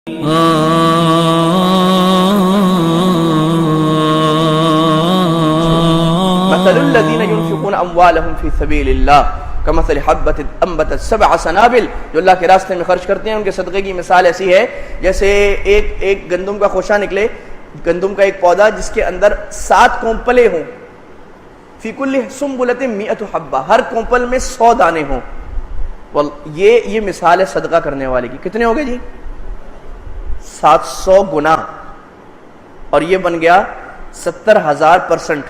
مثل الذين ينفقون اموالهم في سبيل الله كمثل حبة انبتت 7 سنابل، جو اللہ کے راستے میں خرچ کرتے ہیں ان کے صدقے کی مثال ایسی ہے جیسے ایک گندم کا خوشہ نکلے، گندم کا ایک پودا جس کے اندر 7 کونپلے ہوں، فی کل سنبلۃ 100 حبہ، ہر کونپل میں 100 دانے ہوں۔ یہ مثال ہے صدقہ کرنے والے کی۔ کتنے ہو گئے جی؟ 700 گنا، اور یہ بن گیا 70,000%،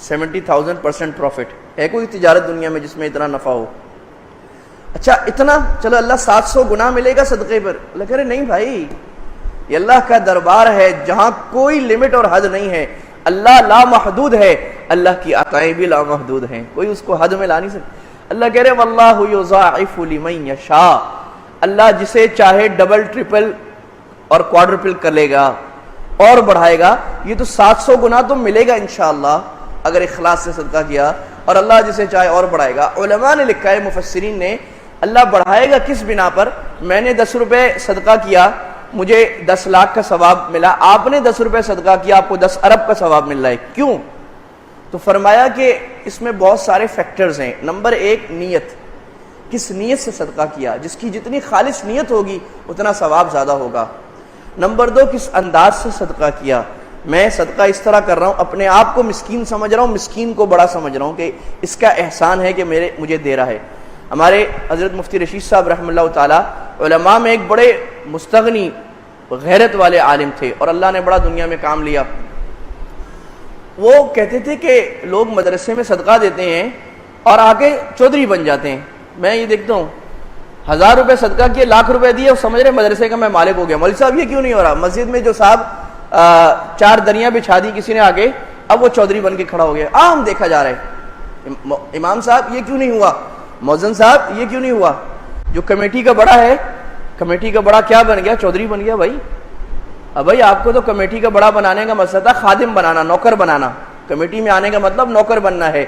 70,000% پروفٹ۔ ہے کوئی تجارت دنیا میں جس میں اتنا نفع ہو؟ اچھا اتنا، چلو اللہ 700 گنا ملے گا صدقے پر۔ اللہ کہہ رہے نہیں بھائی، یہ اللہ کا دربار ہے جہاں کوئی لمٹ اور حد نہیں ہے۔ اللہ لامحدود ہے، اللہ کی عطائیں بھی لامحدود ہیں، کوئی اس کو حد میں لا نہیں سکتا۔ اللہ کہہ رہے واللہ یضاعف لمن یشاء، اللہ جسے چاہے ڈبل ٹرپل اور کوادرپل کر لے گا اور بڑھائے گا۔ یہ تو 700 گنا تو ملے گا انشاءاللہ اگر اخلاص سے صدقہ کیا، اور اللہ جسے چاہے اور بڑھائے گا۔ علماء نے لکھا ہے، مفسرین نے، اللہ بڑھائے گا کس بنا پر؟ میں نے 10 روپے صدقہ کیا، مجھے 10 لاکھ کا ثواب ملا، آپ نے 10 روپے صدقہ کیا، آپ کو 10 ارب کا ثواب مل رہا ہے۔ کیوں؟ تو فرمایا کہ اس میں بہت سارے فیکٹرز ہیں۔ نمبر 1 نیت، کس نیت سے صدقہ کیا، جس کی جتنی خالص نیت ہوگی اتنا ثواب زیادہ ہوگا۔ نمبر 2 کس انداز سے صدقہ کیا، میں صدقہ اس طرح کر رہا ہوں، اپنے آپ کو مسکین سمجھ رہا ہوں، مسکین کو بڑا سمجھ رہا ہوں کہ اس کا احسان ہے کہ مجھے دے رہا ہے۔ ہمارے حضرت مفتی رشید صاحب رحمہ اللہ تعالی علماء میں ایک بڑے مستغنی غیرت والے عالم تھے، اور اللہ نے بڑا دنیا میں کام لیا۔ وہ کہتے تھے کہ لوگ مدرسے میں صدقہ دیتے ہیں اور آگے چودھری بن جاتے ہیں۔ میں یہ دیکھتا ہوں 1000 روپے صدقہ کیے، لاکھ روپے دیے، اور سمجھ رہے مدرسے کا میں مالک ہو گیا۔ مولوی صاحب یہ کیوں نہیں ہو رہا؟ مسجد میں جو صاحب 4 دریاں بچھا دی کسی نے آگے، اب وہ چودھری بن کے کھڑا ہو گیا، عام دیکھا جا رہا ہے۔ امام صاحب یہ کیوں نہیں ہوا؟ مؤذن صاحب یہ کیوں نہیں ہوا؟ جو کمیٹی کا بڑا ہے، کمیٹی کا بڑا کیا بن گیا؟ چودھری بن گیا۔ بھائی اب بھائی آپ کو تو کمیٹی کا بڑا بنانے کا مقصد تھا خادم بنانا، نوکر بنانا۔ کمیٹی میں آنے کا مطلب نوکر بننا ہے۔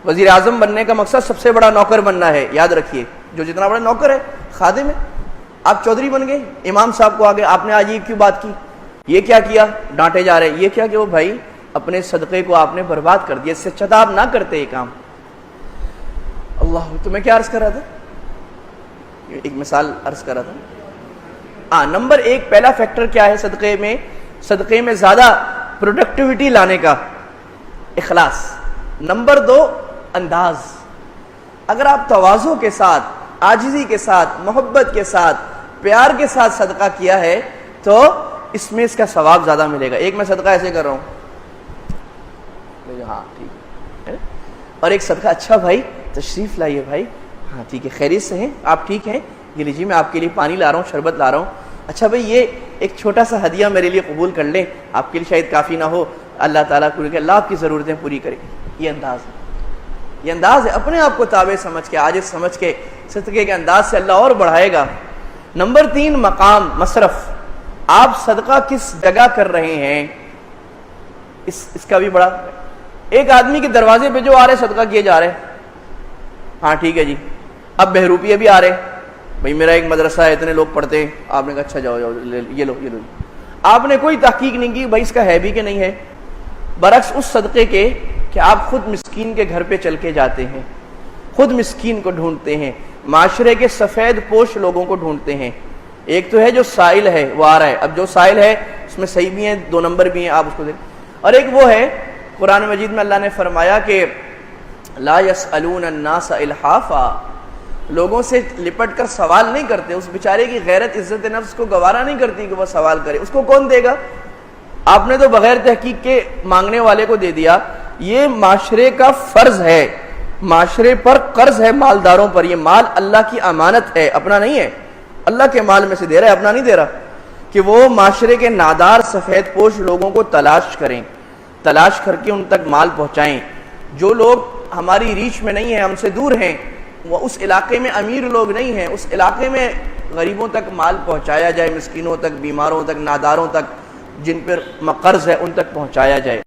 وزیر اعظم بننے کا مقصد سب سے بڑا نوکر بننا ہے، یاد رکھیے، جو جتنا بڑا نوکر ہے خادم ہے۔ آپ چودھری بن گئے، امام صاحب کو آگے آپ نے آج یہ کیوں بات کی، یہ کیا کیا، ڈانٹے جا رہے، یہ کیا کہ وہ بھائی اپنے صدقے کو آپ نے برباد کر دیا، اس سے اچھا آپ نہ کرتے یہ کام۔ اللہ، تو میں کیا عرض کر رہا تھا؟ ایک مثال عرض کر رہا تھا۔ نمبر 1 پہلا فیکٹر کیا ہے صدقے میں؟ صدقے میں زیادہ پروڈکٹیوٹی لانے کا اخلاص۔ نمبر 2 انداز، اگر آپ تواضع کے ساتھ، عاجزی کے ساتھ، محبت کے ساتھ، پیار کے ساتھ صدقہ کیا ہے تو اس میں اس کا ثواب زیادہ ملے گا۔ ایک میں صدقہ ایسے کر رہا ہوں، ہاں ٹھیک ہے، اور ایک صدقہ، اچھا بھائی تشریف لائیے بھائی، ہاں ٹھیک ہے، خیریت سے ہیں آپ؟ ٹھیک ہیں، یہ لیجیے میں آپ کے لیے پانی لا رہا ہوں، شربت لا رہا ہوں، اچھا بھائی یہ ایک چھوٹا سا ہدیہ میرے لیے قبول کر لیں، آپ کے لیے شاید کافی نہ ہو، اللہ تعالیٰ کو کہ اللہ آپ کی ضرورتیں پوری کرے۔ یہ انداز ہے، یہ انداز ہے، اپنے آپ کو تابع سمجھ کے، عاجز سمجھ کے صدقے کے انداز سے اللہ اور بڑھائے گا۔ نمبر 3 مقام، مصرف، آپ صدقہ کس جگہ کر رہے ہیں، اس کا بھی بڑا۔ ایک آدمی کے دروازے پہ جو آ رہے صدقہ کیے جا رہے، ہاں ٹھیک ہے جی، اب بہروپیے بھی آ رہے، بھائی میرا ایک مدرسہ ہے، اتنے لوگ پڑھتے ہیں، آپ نے کہا اچھا جاؤ جاؤ یہ لو یہ لو، آپ نے کوئی تحقیق نہیں کی بھائی اس کا ہے بھی کہ نہیں ہے۔ برعکس اس صدقے کے کہ آپ خود مسکین کے گھر پہ چل کے جاتے ہیں، خود مسکین کو ڈھونڈتے ہیں، معاشرے کے سفید پوش لوگوں کو ڈھونڈتے ہیں۔ ایک تو ہے جو سائل ہے وہ آ رہا ہے، اب جو سائل ہے اس میں صحیح بھی ہیں، 2 نمبر بھی ہیں، آپ اس کو دیکھ۔ اور ایک وہ ہے قرآن مجید میں اللہ نے فرمایا کہ لا يسألون الناس الحافا، لوگوں سے لپٹ کر سوال نہیں کرتے، اس بیچارے کی غیرت عزت نفس کو گوارا نہیں کرتی کہ وہ سوال کرے، اس کو کون دے گا؟ آپ نے تو بغیر تحقیق کے مانگنے والے کو دے دیا۔ یہ معاشرے کا فرض ہے، معاشرے پر قرض ہے مالداروں پر، یہ مال اللہ کی امانت ہے، اپنا نہیں ہے، اللہ کے مال میں سے دے رہا ہے، اپنا نہیں دے رہا، کہ وہ معاشرے کے نادار سفید پوش لوگوں کو تلاش کریں، تلاش کر کے ان تک مال پہنچائیں۔ جو لوگ ہماری ریچ میں نہیں ہیں، ہم سے دور ہیں، وہ اس علاقے میں امیر لوگ نہیں ہیں، اس علاقے میں غریبوں تک مال پہنچایا جائے، مسکینوں تک، بیماروں تک، ناداروں تک، جن پر قرض ہے ان تک پہنچایا جائے۔